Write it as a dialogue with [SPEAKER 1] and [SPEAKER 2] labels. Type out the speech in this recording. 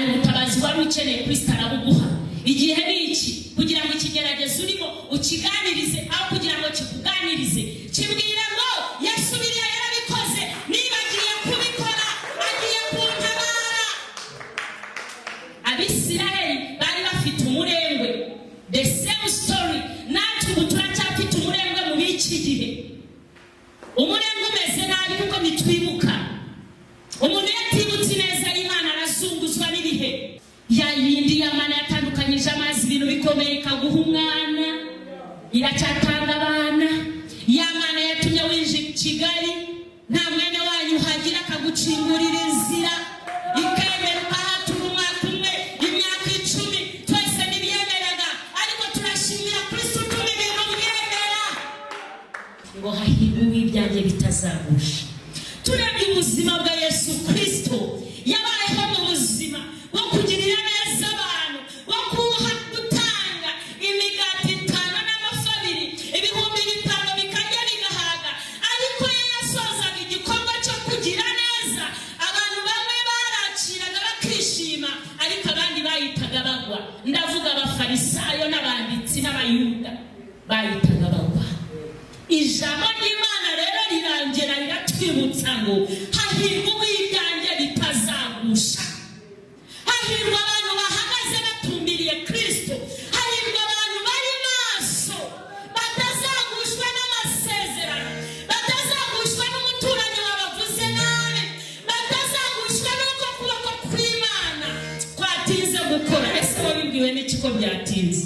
[SPEAKER 1] hari ubutabazi wari ukeneye Kristo arabuguha. Igihe ni iki kugira ngo ikigeragezo urimo ukiganirize aho kugira ngo kikuganirize kibwira ngo Yesu biriya yarabikoze niba agiye kubikora agiye kuntabara. Abisirayeli bari bafite umurengwe, the same story. Natwe ubu turacyafite umurengwe mu biki gihe. Umurengwe umeze nabi kuko nitwibuka. Umuntu yatibutse neza Imana arazunguzwa n'ibihe. Ya yindi y'Imana yatandukanyije amazi ibintu bikomeye ikaguha umwana, iracyatanga abana. Ya Mana yatumye winjira Kigali nta mwene wanyu uhagira akagucingurira inzira, ikemera ukahatura umwaka umwe imyaka 10 twese n'ibyemeraga, ariko turashimira Kristo utuma ibintu byemera ngo hahirwe ibyanjye bitazagusha. Turebye ubuzima bwa Yesu Kristo yabayeho mu buzima bwo kugirira neza abantu, bwo kuha gutanga imigati 5 n'amafi 2, ibihumbi 5 bikarya bigahaga. Ariko yasozaga igikorwa cyo kugira neza, abantu bamwe barakiraga bakishima, ariko abandi bayitaga bagwa. Ndavuga abafarisayo n'abanditsi n'abayuda bayitaga bagwa. Ijambo ry'Imana rero rirangera riratwibutsa ngo hahirwa ibyanjye bitazagusha. Hahirwa abantu bahagaze batumbiriye Kristo. Hahirwa abantu bari maso batazagushwa n'amasezerano, batazagushwa n'umuturanyi wabavuze nabi, batazagushwa n'uko kuboko kw'Imana kwatinze gukora. Ese wabibwiwe n'iki ko byatinze?